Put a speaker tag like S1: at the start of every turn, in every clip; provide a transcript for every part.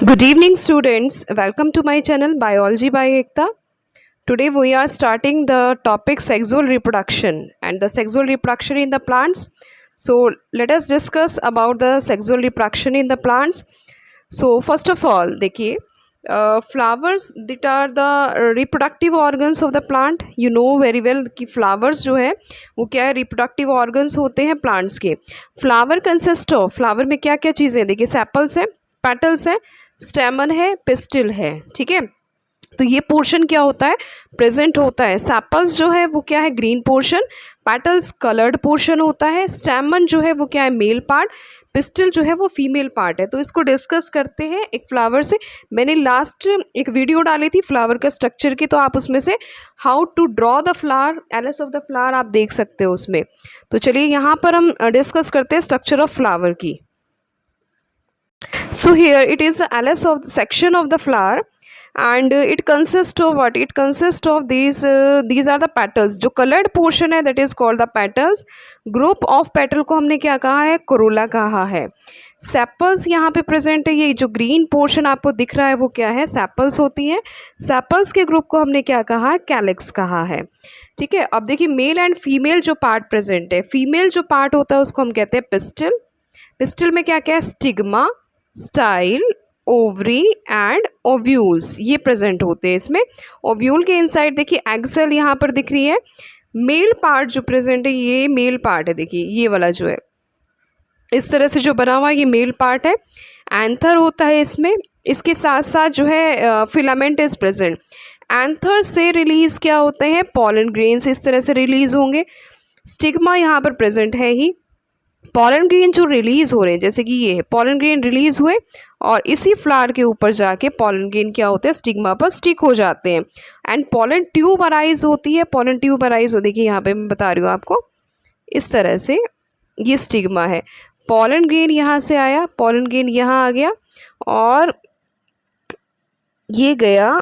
S1: Good evening, students. Welcome to my channel Biology by Ekta. Today we are starting the topic sexual reproduction and the sexual reproduction in the plants. So let us discuss about the sexual reproduction in the plants. So first of all, देखिए flowers that are the reproductive organs of the plant. You know very well कि flowers जो है वो क्या है reproductive organs होते हैं plants के. Flower consist of flower में क्या क्या चीज़ें देखिए sepals है, petals है, स्टेमन है, पिस्टिल है. ठीक है, तो ये पोर्शन क्या होता है प्रेजेंट होता है. सेपल्स जो है वो क्या है green portion, petals coloured portion होता है, स्टेमन जो है वो क्या है मेल पार्ट, पिस्टिल जो है वो फीमेल पार्ट है. तो इसको डिस्कस करते हैं एक फ्लावर से. मैंने लास्ट एक वीडियो डाली थी फ्लावर का स्ट्रक्चर की, तो आप उसमें से how to draw the flower, ellis of the flower आप देख सकते हो उसमें. तो चलिए यहाँ पर हम डिस्कस करते हैं स्ट्रक्चर ऑफ फ्लावर की. So here it is the LS of the section of the flower and it consists of what? It consists of these are the petals. जो colored portion है that is called the petals. Group of petal को हमने क्या कहा है corolla कहा है. Sepals यहाँ पे प्रेजेंट है. ये जो ग्रीन पोर्शन आपको दिख रहा है वो क्या है सेपल्स होती हैं. सेपल्स के ग्रुप को हमने क्या कहा है कैलिक्स कहा है. ठीक है, अब देखिए मेल एंड फीमेल जो पार्ट प्रेजेंट है, फीमेल जो पार्ट होता है उसको हम कहते हैं पिस्टिल. पिस्टिल में क्या क्या है stigma, style, ovary and ovules ये प्रेजेंट होते हैं इसमें. ओव्यूल के इनसाइड देखिए एग सेल यहाँ पर दिख रही है. मेल पार्ट जो प्रेजेंट है ये मेल पार्ट है. देखिए ये वाला जो है इस तरह से जो बना हुआ है ये मेल पार्ट है. एंथर होता है इसमें. इसके साथ साथ जो है फिलामेंट इज प्रेजेंट. एंथर से रिलीज क्या होते हैं पॉलन ग्रेन्स इस तरह से रिलीज होंगे. स्टिग्मा यहाँ पर प्रेजेंट है ही. पॉलन ग्रेन जो रिलीज हो रहे हैं जैसे कि ये है पॉलन ग्रेन रिलीज हुए और इसी फ्लावर के ऊपर जाके पॉलन ग्रेन क्या होते हैं स्टिग्मा पर स्टिक हो जाते हैं एंड पॉलन ट्यूब अराइज होती है. पॉलन ट्यूब अराइज हो देखिए यहाँ पे मैं बता रही हूँ आपको इस तरह से. ये स्टिग्मा है. पॉलन ग्रेन यहाँ से आया, पॉलन ग्रेन यहाँ आ गया और ये गया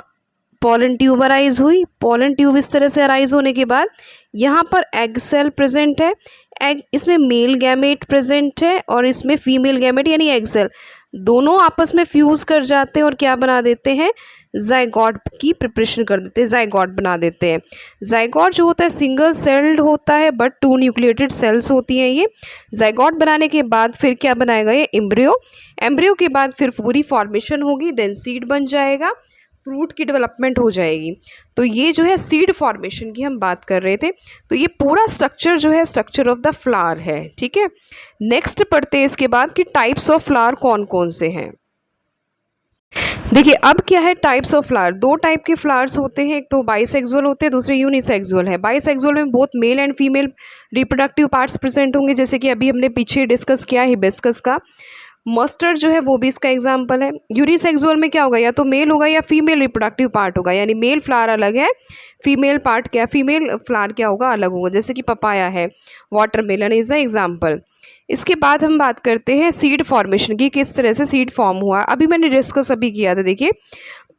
S1: पॉलन ट्यूब अराइज हुई. पॉलन ट्यूब इस तरह से अराइज होने के बाद यहाँ पर एग सेल प्रेजेंट है. एग इसमें मेल गैमेट प्रेजेंट है और इसमें फीमेल गैमेट यानी एग सेल दोनों आपस में फ्यूज़ कर जाते हैं और क्या बना देते हैं जाइगोट की प्रिपरेशन कर देते हैं, जाइगोट बना देते हैं. जाइगोट जो होता है सिंगल सेल्ड होता है बट 2 न्यूक्लिएटेड सेल्स होती हैं ये. जाइगोट बनाने के बाद फिर क्या बनाएगा ये एम्ब्रियो. एम्ब्रियो के बाद फिर पूरी फॉर्मेशन होगी, देन सीड बन जाएगा, फ्रूट की डेवलपमेंट हो जाएगी. तो ये जो है सीड फॉर्मेशन की हम बात कर रहे थे. तो ये पूरा स्ट्रक्चर जो है स्ट्रक्चर ऑफ द फ्लावर है. ठीक है, नेक्स्ट पढ़ते हैं इसके बाद कि टाइप्स ऑफ फ्लावर कौन कौन से हैं. देखिए अब क्या है टाइप्स ऑफ फ्लावर. 2 टाइप के फ्लावर्स होते हैं, एक तो बाइसेक्सुअल होते हैं, दूसरे यूनिसेक्सुअल है. बाइसेक्सुअल में both male and female reproductive parts present होंगे जैसे कि अभी हमने पीछे डिस्कस किया हिबिस्कस का. मस्टर्ड जो है वो भी इसका एग्जाम्पल है. यूनिसेक्सुअल में क्या होगा या तो मेल होगा या फीमेल रिप्रोडक्टिव पार्ट होगा, यानी मेल फ्लावर अलग है, फीमेल पार्ट क्या फीमेल फ्लावर क्या होगा अलग होगा. जैसे कि पपाया है, वाटरमेलन इज अ एग्जाम्पल. इसके बाद हम बात करते हैं सीड फॉर्मेशन की, किस तरह से सीड फॉर्म हुआ. अभी मैंने डिस्कस अभी किया था. देखिए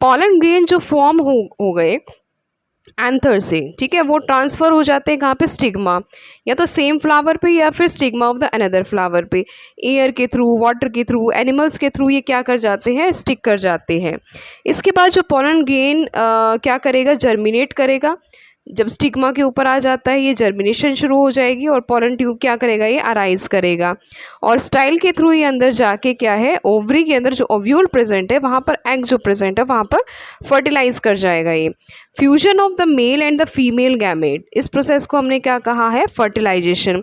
S1: पॉलन ग्रेन जो फॉर्म हो गए एंथर से, ठीक है, वो ट्रांसफ़र हो जाते हैं कहाँ पे स्टिग्मा, या तो सेम फ्लावर पे या फिर stigma of the another flower पे. एयर के थ्रू, वाटर के थ्रू, एनिमल्स के थ्रू ये क्या कर जाते हैं स्टिक कर जाते हैं. इसके बाद जो पॉलन ग्रेन क्या करेगा जर्मिनेट करेगा. जब स्टिग्मा के ऊपर आ जाता है ये जर्मिनेशन शुरू हो जाएगी और पॉलन ट्यूब क्या करेगा ये अराइज करेगा और स्टाइल के थ्रू ये अंदर जाके क्या है ओवरी के अंदर जो ओव्यूल प्रेजेंट है वहाँ पर एग जो प्रेजेंट है वहाँ पर फर्टिलाइज कर जाएगा. ये fusion of the male and the female gamete, इस प्रोसेस को हमने क्या कहा है फर्टिलाइजेशन.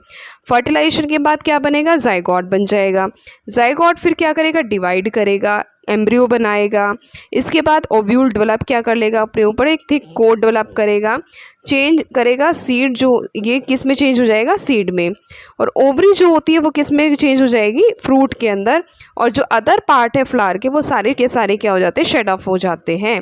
S1: फर्टिलाइजेशन के बाद क्या बनेगा जाइगोट बन जाएगा. जाइगोट फिर क्या करेगा डिवाइड करेगा, एम्ब्रियो बनाएगा. इसके बाद ओव्यूल डेवलप क्या कर लेगा अपने ऊपर एक थिक कोट डेवलप करेगा, चेंज करेगा सीड जो ये किस में चेंज हो जाएगा सीड में, और ओवरी जो होती है वो किस में चेंज हो जाएगी फ्रूट के अंदर, और जो अदर पार्ट है फ्लावर के वो सारे के सारे क्या हो जाते हैं शेड ऑफ हो जाते हैं.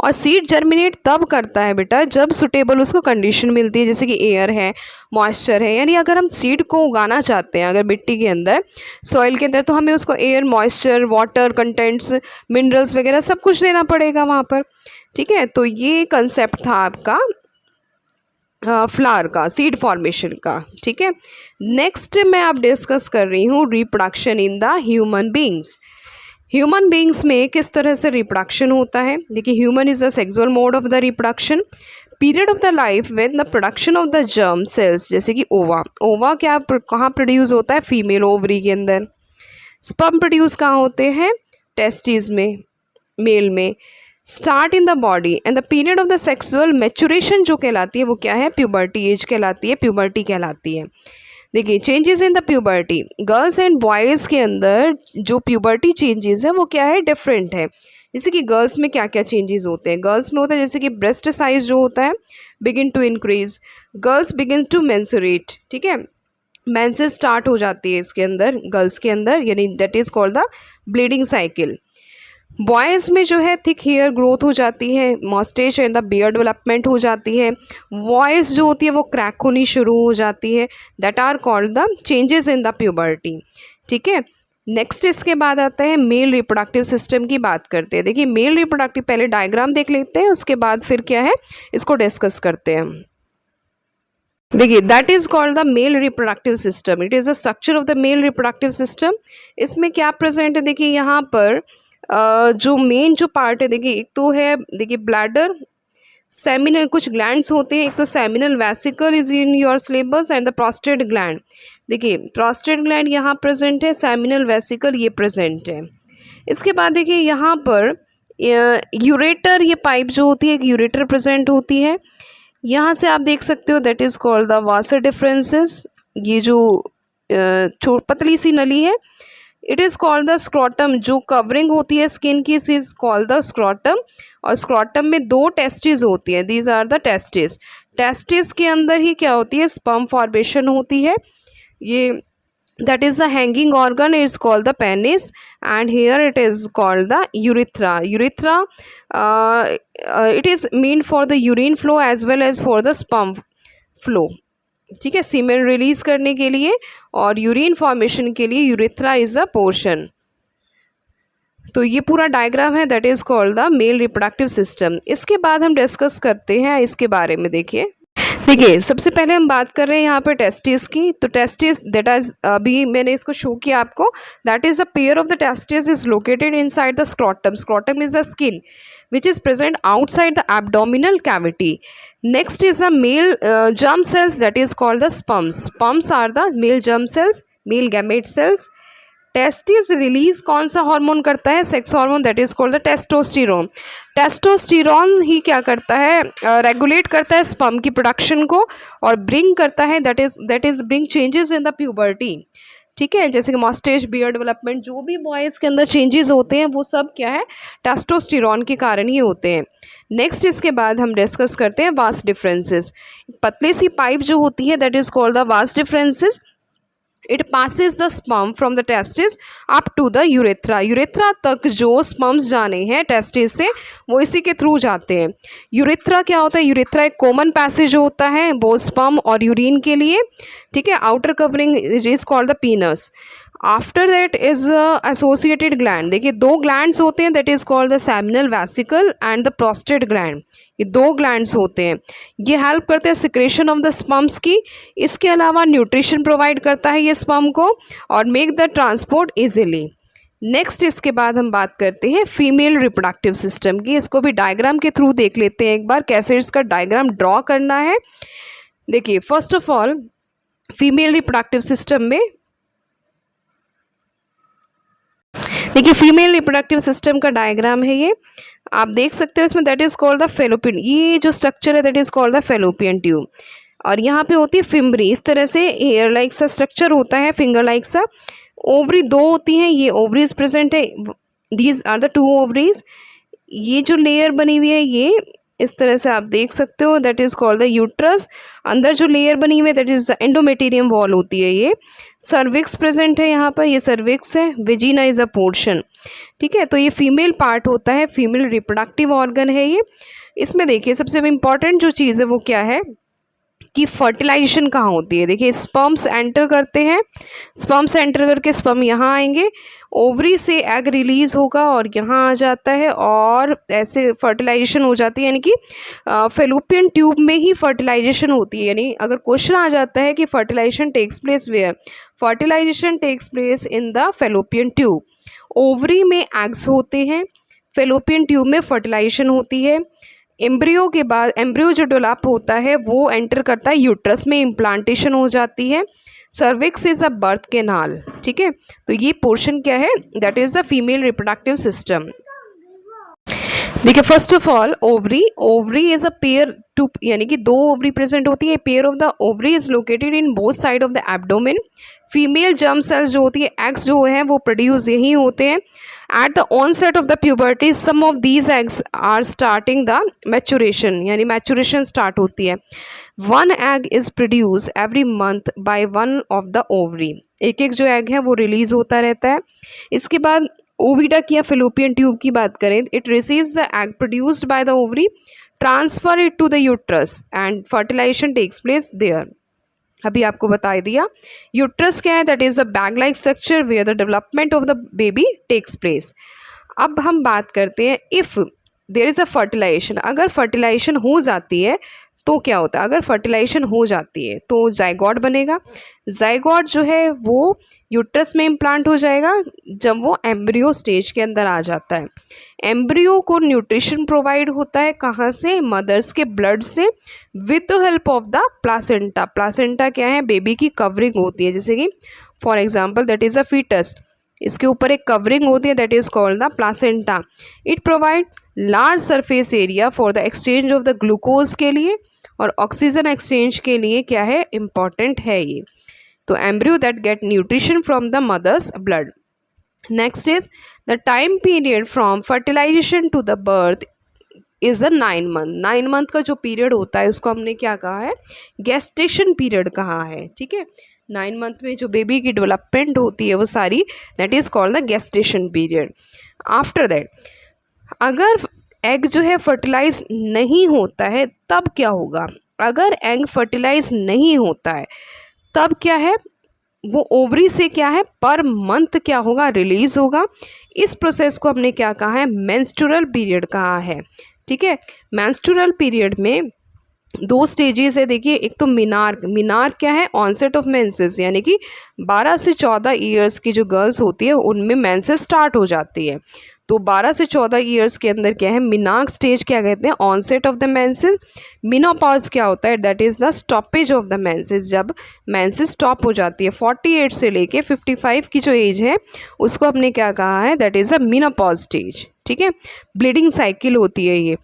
S1: और सीड जर्मिनेट तब करता है बेटा जब सुटेबल उसको कंडीशन मिलती है, जैसे कि एयर है, मॉइस्चर है. यानी अगर हम सीड को उगाना चाहते हैं अगर मिट्टी के अंदर सॉइल के अंदर तो हमें उसको air, moisture, water contents, minerals वगैरह सब कुछ देना पड़ेगा वहाँ पर. ठीक है, तो ये कंसेप्ट था आपका फ्लावर का, सीड फॉर्मेशन का. ठीक है, नेक्स्ट मैं आप डिस्कस कर रही हूँ reproduction in the human beings. Human beings में किस तरह से रिप्रोडक्शन होता है? देखिए, human is the sexual mode of the reproduction. Period of the life when the production of the germ cells, जैसे कि ओवा क्या कहाँ प्रोड्यूस होता है? फीमेल ओवरी के अंदर। स्पर्म प्रोड्यूस कहाँ होते हैं? टेस्टिस में, मेल में। Start in the body and the period of the sexual maturation जो कहलाती है वो क्या है? प्यूबर्टी एज कहलाती है, प्यूबर्टी कहलाती है। देखिए, changes in the puberty, girls and boys के अंदर जो प्यूबर्टी चेंजेस है वो क्या है? डिफरेंट है। जैसे कि गर्ल्स में क्या क्या चेंजेस होते हैं? गर्ल्स में होता है जैसे कि ब्रेस्ट साइज जो होता है begin to increase, girls begin to menstruate, ठीक है, मेंसेस स्टार्ट हो जाती है इसके अंदर, गर्ल्स के अंदर, यानी that is called the bleeding cycle. Boys में जो है थिक हेयर ग्रोथ हो जाती है, मॉस्टेच एंड द बियर्ड डेवलपमेंट हो जाती है, वॉइस जो होती है वो क्रैक होनी शुरू हो जाती है, that are called the changes in the puberty, ठीक है। नेक्स्ट इसके बाद आता है मेल रिप्रोडक्टिव सिस्टम की बात करते हैं। देखिए, मेल रिप्रोडक्टिव, पहले डायग्राम देख लेते हैं, उसके बाद फिर क्या है इसको डिस्कस करते हैं। देखिए, that is called the male reproductive system, it is the structure of the male reproductive system. इसमें क्या प्रेजेंट है? देखिए, यहाँ पर जो मेन जो पार्ट है, देखिए एक तो है, देखिए ब्लैडर, सेमिनल, कुछ ग्लैंड्स होते हैं, एक तो seminal vesicle is in your syllabus and the prostate gland. देखिए, प्रोस्टेट ग्लैंड यहाँ प्रेजेंट है, सेमिनल वेसिकल ये प्रेजेंट है। इसके बाद देखिए यहाँ पर यूरेटर, ये पाइप जो होती है, एक यूरेटर प्रेजेंट होती है। यहाँ से आप देख सकते हो that is called the vasa deferens, ये जो पतली सी नली है, it is called the scrotum, जो कवरिंग होती है स्किन की, इज कॉल्ड द स्क्रॉटम। और स्क्रॉटम में दो टेस्टिस होती हैं, these are the testis. Testis के अंदर ही क्या होती है? स्पर्म फॉर्मेशन होती है। ये that is the hanging organ is called the penis, and here it is called the urethra. It is meant for the urine flow as well as for the sperm flow, ठीक है, सीमेन release करने के लिए और urine formation के लिए urethra is a portion. तो ये पूरा डायग्राम है, that is called the male reproductive system. इसके बाद हम डिस्कस करते हैं इसके बारे में। देखिए, सबसे पहले हम बात कर रहे हैं यहाँ पर टेस्टिस की। तो टेस्टिस, दैट इज, अभी मैंने इसको शो किया आपको, that is a pair of the testis is located inside the scrotum. Scrotum is the skin which is present outside the abdominal cavity. Next is the male germ cells, that is called the sperms. Sperms are the male germ cells, male gamete cells. Testis release कौन सा hormone करता है? Sex hormone, that is called the testosterone. Testosterone ही क्या करता है? Regulate करता है स्पर्म की प्रोडक्शन को और ब्रिंग करता है, that is bring changes in the puberty, ठीक है, जैसे कि मॉस्टेच, बियर्ड डेवलपमेंट, जो भी बॉयज़ के अंदर चेंजेस होते हैं वो सब क्या है? टेस्टोस्टेरोन के कारण ही होते हैं। नेक्स्ट इसके बाद हम डिस्कस करते हैं वास डिफरेंसेस। पतली सी पाइप जो होती है, that is called the vas deferens. It passes the sperm from the testis up to the urethra. Urethra तक जो स्पर्म्स जाने हैं टेस्टिस से, वो इसी के थ्रू जाते हैं। यूरेथ्रा क्या होता है? यूरेथ्रा एक कॉमन पैसेज होता है बोथ स्पर्म और यूरिन के लिए, ठीक है। Outer covering is called the पीनस। After that is associated gland. देखिए, दो ग्लैंड्स होते हैं, that is called the seminal vesicle and the prostate gland. ये दो ग्लैंड्स होते हैं, ये हेल्प करते हैं सिक्रेशन ऑफ द स्पर्म्स की। इसके अलावा न्यूट्रिशन प्रोवाइड करता है ये स्पर्म को और make the transport easily. Next इसके बाद हम बात करते हैं फीमेल रिप्रोडक्टिव सिस्टम की। इसको भी डायग्राम के थ्रू देख लेते हैं एक बार, कैसे इसका डायग्राम ड्रॉ करना है। देखिए, first of all female reproductive system में, देखिए फीमेल रिप्रोडक्टिव सिस्टम का डायग्राम है ये, आप देख सकते हो इसमें, that is called the fallopian. ये जो स्ट्रक्चर है that is called the fallopian tube. और यहाँ पे होती है फिम्बरी, इस तरह से हेयर लाइक सा स्ट्रक्चर होता है, फिंगर लाइक सा। ओवरी दो होती हैं, ये ओवरीज प्रेजेंट है, these are the two ovaries. ये जो लेयर बनी हुई है ये इस तरह से आप देख सकते हो, that is called the uterus. अंदर जो लेयर बनी हुई है दैट इज द एंडोमेटेरियम वॉल होती है ये। सर्विक्स प्रेजेंट है यहाँ पर, ये सर्विक्स है। वेजिना इज अ पोर्शन, ठीक है। तो ये फीमेल पार्ट होता है, फीमेल रिप्रोडक्टिव ऑर्गन है ये। इसमें देखिए सबसे इम्पॉर्टेंट जो चीज़ है वो क्या है कि फर्टिलाइजेशन कहाँ होती है। देखिए, स्पर्म्स एंटर करते हैं, स्पर्म्स एंटर करके स्पर्म यहाँ आएंगे, ओवरी से एग रिलीज़ होगा और यहाँ आ जाता है और ऐसे फर्टिलाइजेशन हो जाती है। यानी कि फेलोपियन ट्यूब में ही फर्टिलाइजेशन होती है। यानी अगर क्वेश्चन आ जाता है कि fertilization takes place where, fertilization takes place in the fallopian tube. Ovary में एग्स होते हैं, फेलोपियन ट्यूब में फर्टिलाइजेशन होती है, एम्ब्रियो के बाद एम्ब्रियो जो डेवलप होता है वो एंटर करता है यूट्रस में, इम्प्लांटेशन हो जाती है, cervix is a birth canal. ठीक है, तो ये पोर्शन क्या है, that is the female reproductive system. देखिए first of all ovary is a pair two, यानी कि दो ओवरी प्रेजेंट होती है। Pair of the ovary is located in both side of the abdomen. Female germ cells जो होती है, eggs जो है वो प्रोड्यूस यहीं होते हैं। At the onset of the puberty some of these eggs are starting the maturation, यानी मैचुरेशन स्टार्ट होती है। One egg is produce every month by one of the ovary, एक एक जो एग है वो रिलीज होता रहता है। इसके बाद ओविडक्ट या फिलोपियन ट्यूब की बात करें, it receives the egg produced by the ovary, transfer it to the uterus and fertilisation takes place there. अभी आपको बता दिया यूट्रस क्या है, that is the bag like structure where the development of the baby takes place. अब हम बात करते हैं if there is a fertilisation, अगर फर्टिलाइजेशन हो जाती है तो क्या होता है, अगर फर्टिलाइजेशन हो जाती है तो जाइगोट बनेगा। जाइगोट जो है वो यूट्रस में इम्प्लांट हो जाएगा जब वो एम्ब्रियो स्टेज के अंदर आ जाता है। एम्ब्रियो को न्यूट्रिशन प्रोवाइड होता है कहाँ से, मदर्स के ब्लड से, with the help of the placenta. Placenta क्या है, बेबी की कवरिंग होती है, जैसे कि for example that is a foetus, इसके ऊपर एक कवरिंग होती है that is called the placenta. It provide large surface area for the exchange of the glucose के लिए और ऑक्सीजन एक्सचेंज के लिए क्या है, इम्पॉर्टेंट है ये। तो embryo that get nutrition from the mother's blood. Next is the time period from fertilisation to the birth is a 9 month. 9 month का जो पीरियड होता है उसको हमने क्या कहा है, गेस्टेशन पीरियड कहा है। ठीक है, 9 मंथ में जो बेबी की डेवलपमेंट होती है वो सारी, that is called the gestation period. After that अगर एग जो है फर्टिलाइज नहीं होता है तब क्या होगा, अगर एग फर्टिलाइज नहीं होता है तब क्या है, वो ओवरी से क्या है पर मंथ क्या होगा, रिलीज होगा। इस प्रोसेस को हमने क्या कहा है, मेंस्ट्रुअल पीरियड कहा है। ठीक है, मेंस्ट्रुअल पीरियड में 2 स्टेजेस है। देखिए एक तो मिनार्क क्या है, ऑनसेट ऑफ मेंसेस, यानी कि 12 से 14 ईयर्स की जो गर्ल्स होती है उनमें मेंसेस स्टार्ट हो जाती है। तो 12 से 14 ईयर्स के अंदर क्या है, मिनार्क स्टेज क्या कहते हैं, onset of the menses. Menopause क्या होता है, that is the stoppage of the menses, जब मेंसेस स्टॉप हो जाती है। 48 से लेके 55 की जो एज है उसको हमने क्या कहा है, that is a menopause stage. ठीक है, ब्लीडिंग साइकिल होती है ये।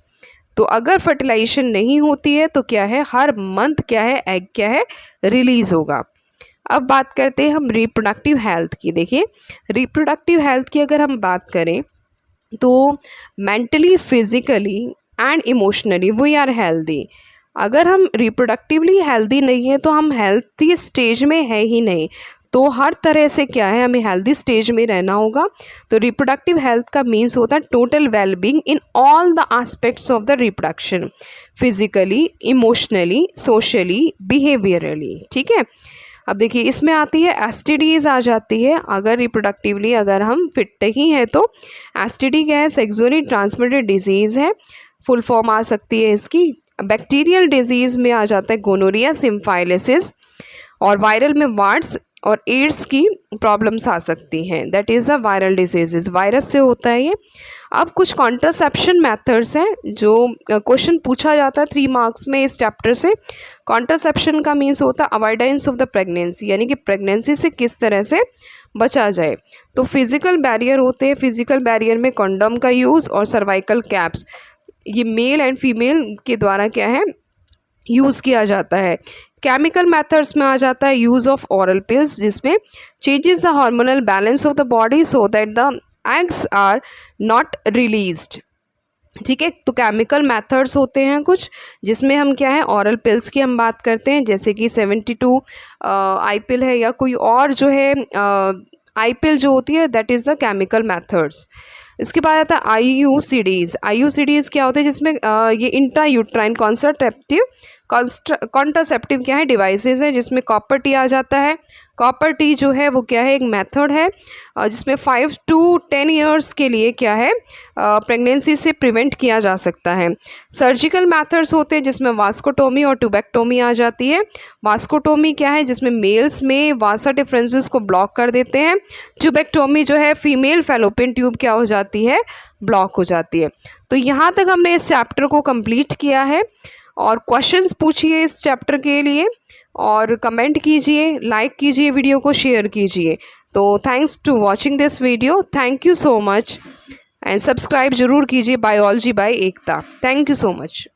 S1: तो अगर फर्टिलाइजेशन नहीं होती है तो क्या है, हर मंथ क्या है, एग क्या है, रिलीज होगा। अब बात करते हैं हम रिप्रोडक्टिव हेल्थ की। देखिए रिप्रोडक्टिव हेल्थ की अगर हम बात करें तो mentally, physically and emotionally we are healthy. अगर हम रिप्रोडक्टिवली हेल्दी नहीं है तो हम हेल्थी स्टेज में है ही नहीं। तो हर तरह से क्या है, हमें हेल्दी स्टेज में रहना होगा। तो रिप्रोडक्टिव हेल्थ का मीन्स होता है total wellbeing in all the aspects of the reproduction, physically, emotionally, socially, behaviourally. ठीक है, अब देखिए इसमें आती है एसटीडीज आ जाती है। अगर रिप्रोडक्टिवली अगर हम फिट ही हैं तो एसटीडी क्या है, सेक्सुअली ट्रांसमिटेड डिजीज़ है, फुल फॉर्म आ सकती है इसकी। बैक्टीरियल डिजीज़ में आ जाता है गोनोरिया, सिम्फाइलिसिस, और वायरल में वार्ड्स और एड्स की प्रॉब्लम्स आ सकती हैं, that is a viral disease, virus से होता है ये। अब कुछ कॉन्ट्रासेप्शन मेथड्स हैं जो क्वेश्चन पूछा जाता है 3 मार्क्स में इस चैप्टर से। कॉन्ट्रासेप्शन का मीन्स होता है अवॉइडेंस ऑफ द प्रेगनेंसी, यानी कि प्रेगनेंसी से किस तरह से बचा जाए। तो फिजिकल बैरियर होते हैं, फिजिकल बैरियर में कंडोम का यूज़ और सर्वाइकल कैप्स, ये मेल एंड फीमेल के द्वारा क्या है, यूज़ किया जाता है। केमिकल मेथड्स में आ जाता है यूज़ ऑफ ऑरल पिल्स, जिसमें changes the hormonal balance of the body so that the eggs are not released. ठीक है, तो केमिकल मेथड्स होते हैं कुछ, जिसमें हम क्या है, ऑरल पिल्स की हम बात करते हैं, जैसे कि 72 आई पिल है या कोई और जो है आई पिल जो होती है, that is the chemical methods. इसके बाद आता है IUCDs। IUCDs क्या होते हैं, जिसमें ये इंट्रा यूट्राइन कॉन्ट्रासेप्टिव क्या है, डिवाइसेस है, जिसमें कॉपर टी आ जाता है, कॉपर टी जो है वो क्या है, एक मेथड है जिसमें 5 to 10 ईयर्स के लिए क्या है प्रेगनेंसी से प्रिवेंट किया जा सकता है। सर्जिकल मेथड्स होते हैं जिसमें वास्कोटोमी और ट्यूबेक्टोमी आ जाती है। वास्कोटोमी क्या है, जिसमें मेल्स में वासा डिफरेंसेस को ब्लॉक कर देते हैं। ट्यूबेक्टोमी जो है फीमेल फैलोपियन ट्यूब क्या हो जाती है, ब्लॉक हो जाती है। तो यहाँ तक हमने इस चैप्टर को कंप्लीट किया है और क्वेश्चंस पूछिए इस चैप्टर के लिए और कमेंट कीजिए, लाइक कीजिए, वीडियो को शेयर कीजिए। तो thanks to watching this video, thank you so much and subscribe जरूर कीजिए biology by Ekta. Thank you so much.